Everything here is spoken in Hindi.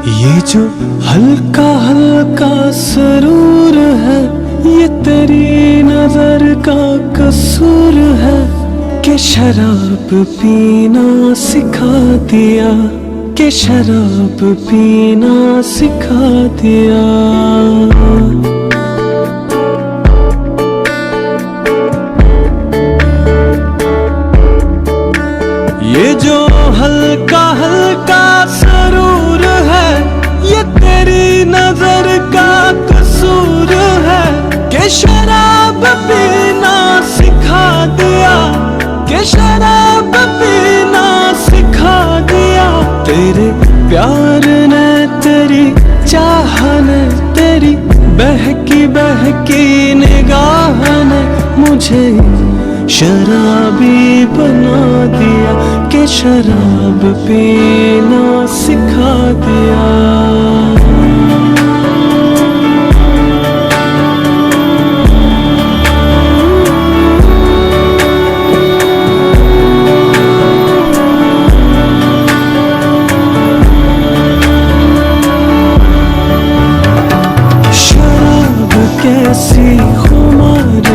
ये जो हल्का हल्का सरूर है, ये तेरी नजर का कसूर है कि शराब पीना सिखा दिया, कि शराब पीना सिखा दिया। ये जो हल्का हल्का सरूर है, ये तेरी नजर का कसूर है कि शराब पीना सिखा दिया, कि शराब पीना सिखा दिया। तेरे प्यार ने, तेरी चाह ने, तेरी बहकी बहकी निगाह ने मुझे शराबी बना दिया, कि शराब पीना सिखा दिया। शराब कैसी खुमार